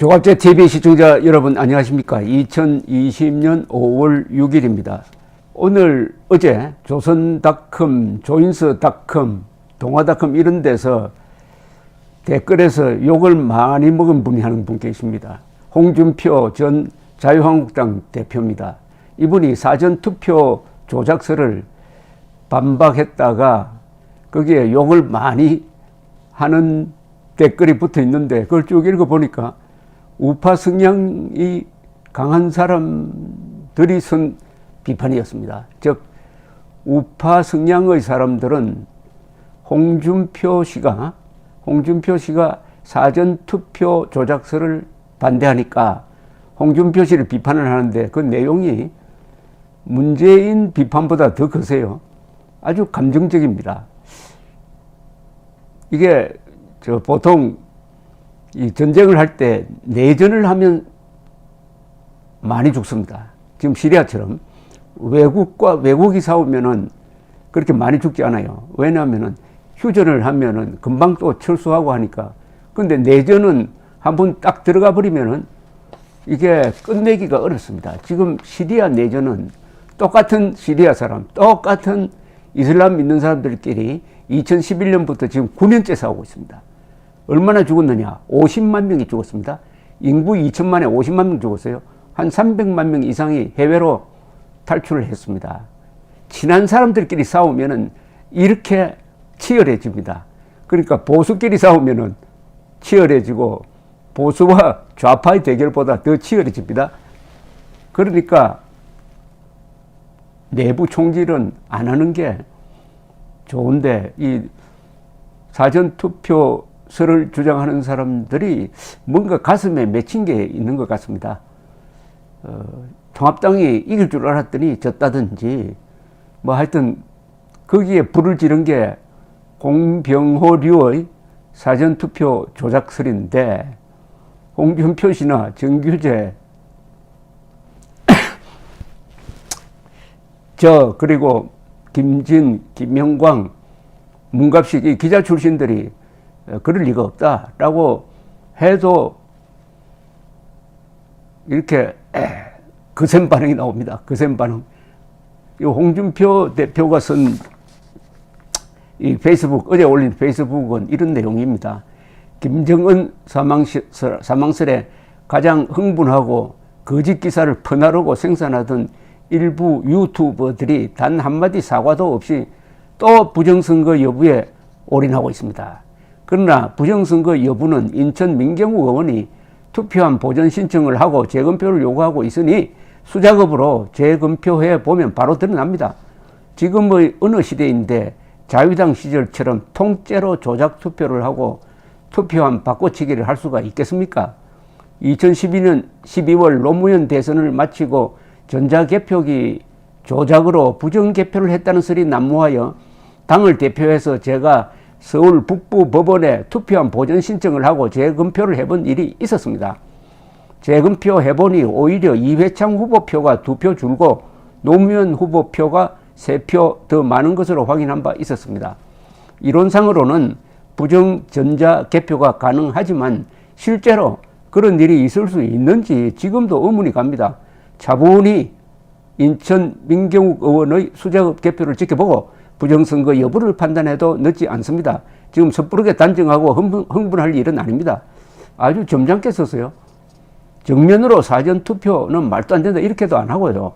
조갑제 TV 시청자 여러분 안녕하십니까? 2020년 5월 6일입니다. 어제 조선닷컴, 조인서닷컴, 동아닷컴 이런 데서 댓글에서 욕을 많이 먹은 분이 하는 분 계십니다. 홍준표 전 자유한국당 대표입니다. 이분이 사전투표 조작서를 반박했다가 거기에 욕을 많이 하는 댓글이 붙어 있는데 그걸 쭉 읽어보니까 우파 성향이 강한 사람들이 쓴 비판이었습니다. 즉 우파 성향의 사람들은 홍준표 씨가 사전투표 조작서를 반대하니까 홍준표 씨를 비판을 하는데 그 내용이 문재인 비판보다 더 거세요. 아주 감정적입니다. 이게 보통 이 전쟁을 할 때 내전을 하면 많이 죽습니다. 지금 시리아처럼 외국과 외국이 싸우면은 그렇게 많이 죽지 않아요. 왜냐하면은 휴전을 하면은 금방 또 철수하고 하니까. 근데 내전은 한번 딱 들어가 버리면은 이게 끝내기가 어렵습니다. 지금 시리아 내전은 똑같은 시리아 사람, 똑같은 이슬람 믿는 사람들끼리 2011년부터 지금 9년째 싸우고 있습니다. 얼마나 죽었느냐? 50만 명이 죽었습니다. 인구 2천만에 50만 명 죽었어요. 한 300만 명 이상이 해외로 탈출을 했습니다. 친한 사람들끼리 싸우면은 이렇게 치열해집니다. 그러니까 보수끼리 싸우면은 치열해지고 보수와 좌파의 대결보다 더 치열해집니다. 그러니까 내부 총질은 안 하는 게 좋은데 이 사전투표서를 주장하는 사람들이 뭔가 가슴에 맺힌 게 있는 것 같습니다. 통합당이 이길 줄 알았더니 졌다든지 뭐 하여튼 거기에 불을 지른 게 공병호류의 사전투표 조작설인데 홍준표 씨나 정규재 그리고 김진, 김영광, 문갑식 이 기자 출신들이 그럴 리가 없다라고 해도 이렇게 거센 반응이 나옵니다. 거센 반응. 이 홍준표 대표가 쓴 이 페이스북, 어제 올린 페이스북은 이런 내용입니다. 김정은 사망설에 가장 흥분하고 거짓 기사를 퍼나르고 생산하던 일부 유튜버들이 단 한마디 사과도 없이 또 부정선거 여부에 올인하고 있습니다. 그러나 부정선거 여부는 인천 민경욱 의원이 투표한 보전 신청을 하고 재검표를 요구하고 있으니 수작업으로 재검표해 보면 바로 드러납니다. 지금의 어느 시대인데 자유당 시절처럼 통째로 조작 투표를 하고 투표한 바꿔치기를 할 수가 있겠습니까? 2012년 12월 노무현 대선을 마치고 전자개표기 조작으로 부정개표를 했다는 설이 난무하여 당을 대표해서 제가 서울 북부 법원에 투표한 보전 신청을 하고 재검표를 해본 일이 있었습니다. 재검표 해보니 오히려 이회창 후보 표가 2표 줄고 노무현 후보 표가 3표 더 많은 것으로 확인한 바 있었습니다. 이론상으로는 부정 전자개표가 가능하지만 실제로 그런 일이 있을 수 있는지 지금도 의문이 갑니다. 차분히 인천 민경욱 의원의 수작업 개표를 지켜보고 부정선거 여부를 판단해도 늦지 않습니다. 지금 섣부르게 단정하고 흥분할 일은 아닙니다. 아주 점잖게 썼어요. 정면으로 사전투표는 말도 안 된다 이렇게도 안 하고요.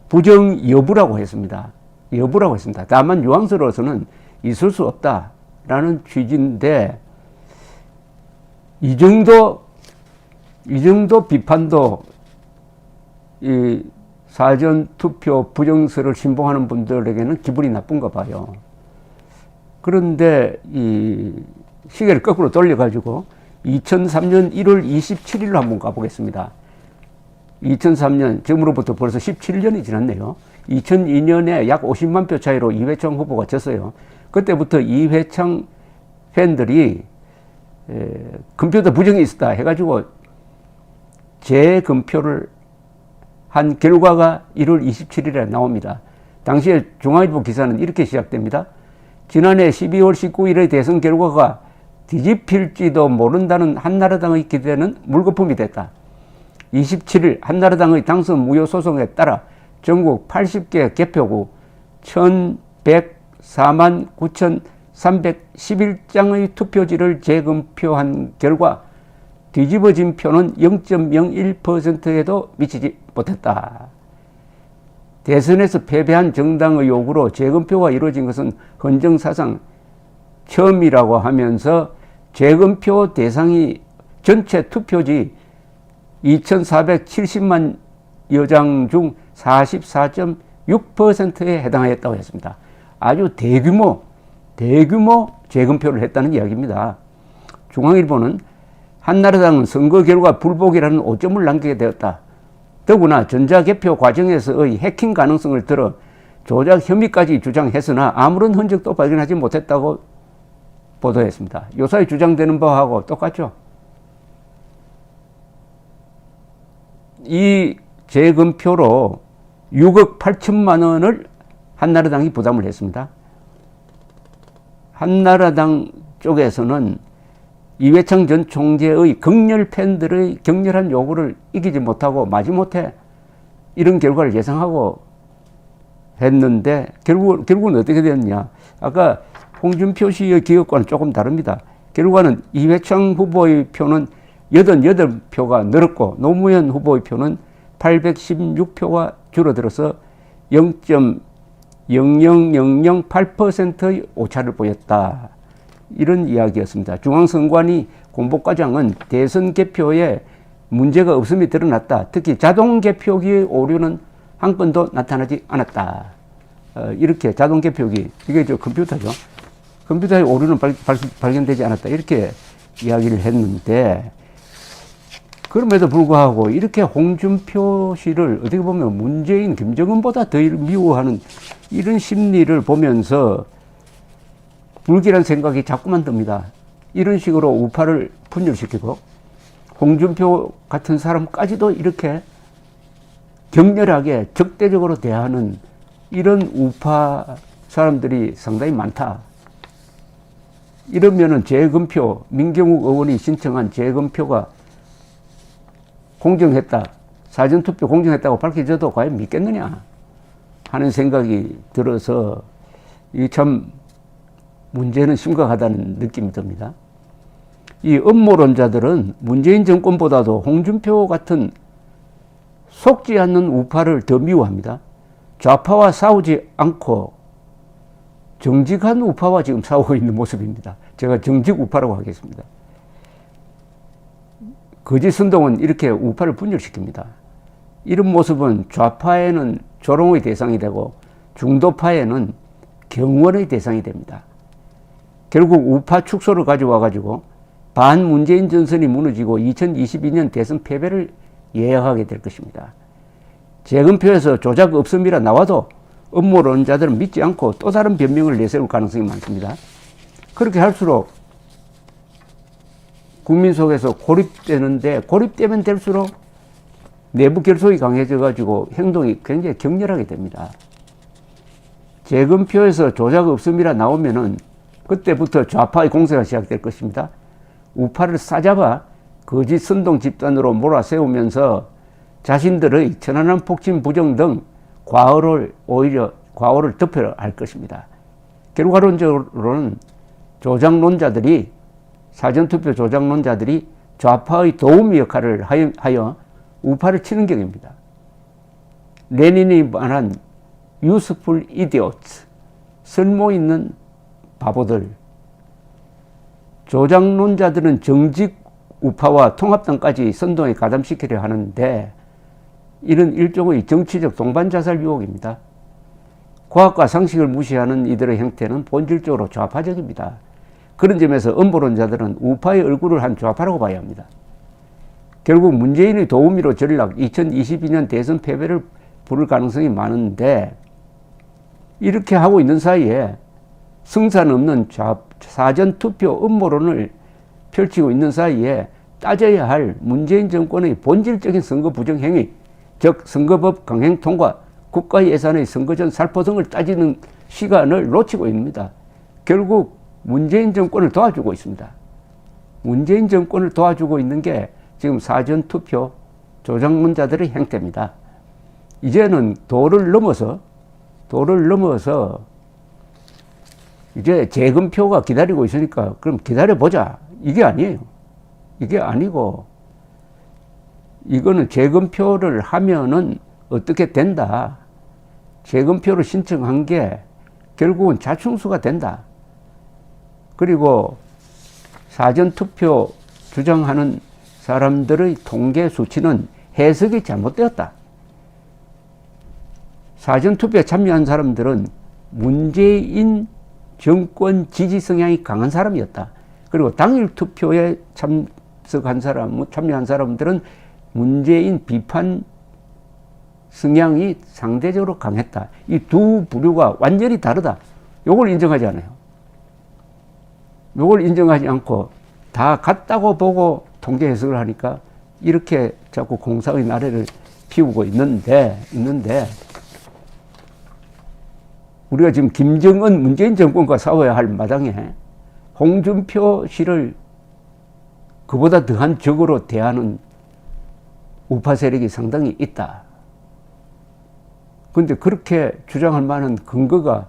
부정 여부라고 했습니다. 여부라고 했습니다. 다만 유황스러워서는 있을 수 없다라는 취지인데 이 정도 비판도 이 사전투표 부정설을 신봉하는 분들에게는 기분이 나쁜가 봐요. 그런데 이 시계를 거꾸로 돌려가지고 2003년 1월 27일로 한번 가보겠습니다. 2003년, 지금으로부터 벌써 17년이 지났네요. 2002년에 약 50만 표 차이로 이회창 후보가 졌어요. 그때부터 이회창 팬들이 컴퓨터 부정이 있었다 해가지고 재검표를 한 결과가 1월 27일에 나옵니다. 당시에 중앙일보 기사는 이렇게 시작됩니다. 지난해 12월 19일의 대선 결과가 뒤집힐지도 모른다는 한나라당의 기대는 물거품이 됐다. 27일 한나라당의 당선 무효 소송에 따라 전국 80개 개표구 1104만 9,311장의 투표지를 재검표한 결과 뒤집어진 표는 0.01%에도 미치지 못했다. 대선에서 패배한 정당의 요구로 재검표가 이루어진 것은 헌정사상 처음이라고 하면서 재검표 대상이 전체 투표지 2,470만 여장 중 44.6%에 해당하였다고 했습니다. 아주 대규모 재검표를 했다는 이야기입니다. 중앙일보는 한나라당은 선거 결과 불복이라는 오점을 남기게 되었다. 더구나 전자개표 과정에서의 해킹 가능성을 들어 조작 혐의까지 주장했으나 아무런 흔적도 발견하지 못했다고 보도했습니다. 요사이 주장되는 바하고 똑같죠. 이 재검표로 6억 8천만 원을 한나라당이 부담을 했습니다. 한나라당 쪽에서는 이회창 전 총재의 극렬 팬들의 격렬한 요구를 이기지 못하고 마지못해 이런 결과를 예상하고 했는데 결국은 어떻게 됐냐. 아까 홍준표 씨의 기억과는 조금 다릅니다. 결과는 이회창 후보의 표는 88표가 늘었고 노무현 후보의 표는 816표가 줄어들어서 0.00008%의 오차를 보였다. 이런 이야기였습니다. 중앙선관위 공보과장은 대선 개표에 문제가 없음이 드러났다. 특히 자동 개표기의 오류는 한 건도 나타나지 않았다. 이렇게 자동 개표기, 이게 저 컴퓨터죠. 컴퓨터의 오류는 발견되지 않았다. 이렇게 이야기를 했는데, 그럼에도 불구하고 이렇게 홍준표 씨를 어떻게 보면 문재인, 김정은보다 더 미워하는 이런 심리를 보면서 불길한 생각이 자꾸만 듭니다. 이런 식으로 우파를 분열시키고 홍준표 같은 사람까지도 이렇게 격렬하게 적대적으로 대하는 이런 우파 사람들이 상당히 많다. 이러면은 재검표, 민경욱 의원이 신청한 재검표가 공정했다, 사전투표 공정했다고 밝혀져도 과연 믿겠느냐 하는 생각이 들어서 이 참 문제는 심각하다는 느낌이 듭니다. 이 음모론자들은 문재인 정권보다도 홍준표 같은 속지 않는 우파를 더 미워합니다. 좌파와 싸우지 않고 정직한 우파와 지금 싸우고 있는 모습입니다. 제가 정직 우파라고 하겠습니다. 거짓 선동은 이렇게 우파를 분열시킵니다. 이런 모습은 좌파에는 조롱의 대상이 되고 중도파에는 경원의 대상이 됩니다. 결국 우파 축소를 가져와가지고 반문재인 전선이 무너지고 2022년 대선 패배를 예약하게 될 것입니다. 재검표에서 조작 없음이라 나와도 음모론자들은 믿지 않고 또 다른 변명을 내세울 가능성이 많습니다. 그렇게 할수록 국민 속에서 고립되는데, 고립되면 될수록 내부 결속이 강해져가지고 행동이 굉장히 격렬하게 됩니다. 재검표에서 조작 없음이라 나오면은 그때부터 좌파의 공세가 시작될 것입니다. 우파를 싸잡아 거짓 선동 집단으로 몰아세우면서 자신들의 천안함 폭침 부정 등 과오를 덮으려 할 것입니다. 결과론적으로는 사전투표 조작론자들이 좌파의 도우미 역할을 하여 우파를 치는 격입니다. 레닌이 말한 useful idiots, 쓸모 있는 바보들. 조작론자들은 정직 우파와 통합당까지 선동에 가담시키려 하는데, 이는 일종의 정치적 동반자살 유혹입니다. 과학과 상식을 무시하는 이들의 형태는 본질적으로 좌파적입니다. 그런 점에서 음모론자들은 우파의 얼굴을 한 좌파라고 봐야 합니다. 결국 문재인의 도우미로 전락 2022년 대선 패배를 부를 가능성이 많은데, 이렇게 하고 있는 사이에 승산 없는 사전투표 음모론을 펼치고 있는 사이에 따져야 할 문재인 정권의 본질적인 선거 부정 행위, 즉 선거법 강행 통과, 국가 예산의 선거전 살포 등을 따지는 시간을 놓치고 있습니다. 결국 문재인 정권을 도와주고 있습니다. 문재인 정권을 도와주고 있는 게 지금 사전투표 조작문자들의 행태입니다. 이제는 도를 넘어서 이제 재검표가 기다리고 있으니까 그럼 기다려보자. 이게 아니에요. 이게 아니고 이거는 재검표를 하면은 어떻게 된다. 재검표를 신청한 게 결국은 자충수가 된다. 그리고 사전투표 주장하는 사람들의 통계 수치는 해석이 잘못되었다. 사전투표에 참여한 사람들은 문재인 정권 지지 성향이 강한 사람이었다. 그리고 당일 투표에 참여한 사람들은 문재인 비판 성향이 상대적으로 강했다. 이 두 부류가 완전히 다르다. 요걸 인정하지 않아요. 요걸 인정하지 않고 다 같다고 보고 통계 해석을 하니까 이렇게 자꾸 공상의 나래를 피우고 있는데 우리가 지금 김정은 문재인 정권과 싸워야 할 마당에 홍준표 씨를 그보다 더한 적으로 대하는 우파 세력이 상당히 있다. 그런데 그렇게 주장할 만한 근거가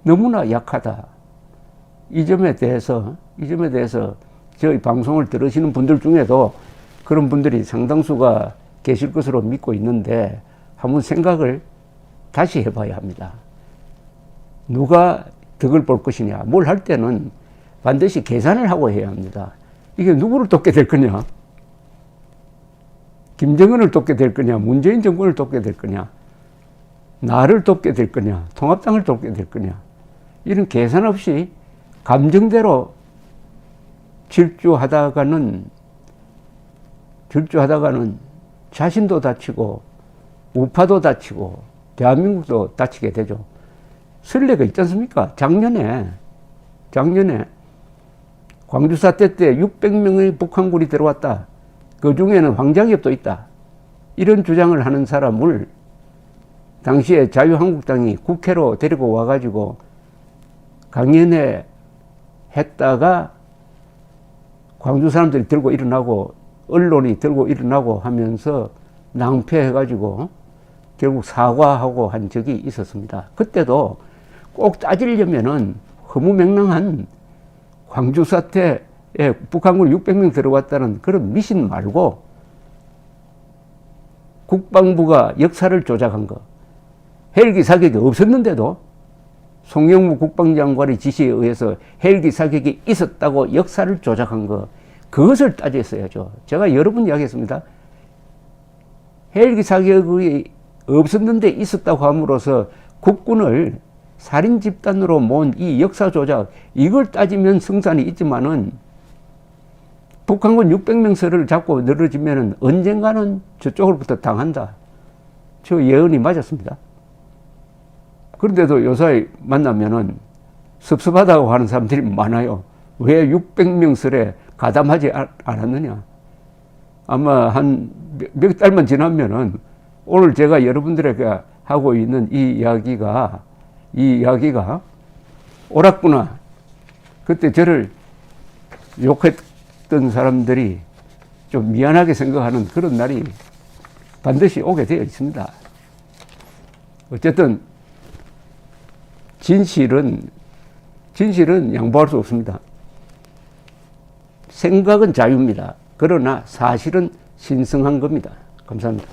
너무나 약하다. 이 점에 대해서 저희 방송을 들으시는 분들 중에도 그런 분들이 상당수가 계실 것으로 믿고 있는데 한번 생각을 다시 해봐야 합니다. 누가 덕을 볼 것이냐. 뭘 할 때는 반드시 계산을 하고 해야 합니다. 이게 누구를 돕게 될 거냐? 김정은을 돕게 될 거냐? 문재인 정권을 돕게 될 거냐? 나를 돕게 될 거냐? 통합당을 돕게 될 거냐? 이런 계산 없이 감정대로 질주하다가는 자신도 다치고 우파도 다치고 대한민국도 다치게 되죠. 선례가 있지 않습니까? 작년에 광주 사태 때 600명의 북한군이 들어왔다. 그 중에는 황장엽도 있다. 이런 주장을 하는 사람을 당시에 자유한국당이 국회로 데리고 와가지고 강연회 했다가 광주 사람들이 들고 일어나고 언론이 들고 일어나고 하면서 낭패해가지고 결국 사과하고 한 적이 있었습니다. 그때도 꼭 따지려면은 허무맹랑한 광주 사태에 북한군이 600명 들어왔다는 그런 미신 말고 국방부가 역사를 조작한 거, 헬기 사격이 없었는데도 송영무 국방장관의 지시에 의해서 헬기 사격이 있었다고 역사를 조작한 거, 그것을 따졌어야죠. 제가 여러 번 이야기했습니다. 헬기 사격이 없었는데 있었다고 함으로써 국군을 살인 집단으로 모은 이 역사 조작, 이걸 따지면 승산이 있지만은 북한군 600명서를 잡고 늘어지면은 언젠가는 저쪽으로부터 당한다. 저 예언이 맞았습니다. 그런데도 요새 만나면은 섭섭하다고 하는 사람들이 많아요. 왜 600명설에 가담하지 않았느냐. 아마 한 몇 달만 지나면은 오늘 제가 여러분들에게 하고 있는 이 이야기가 옳았구나. 그때 저를 욕했던 사람들이 좀 미안하게 생각하는 그런 날이 반드시 오게 되어 있습니다. 어쨌든 진실은 양보할 수 없습니다. 생각은 자유입니다. 그러나 사실은 신성한 겁니다. 감사합니다.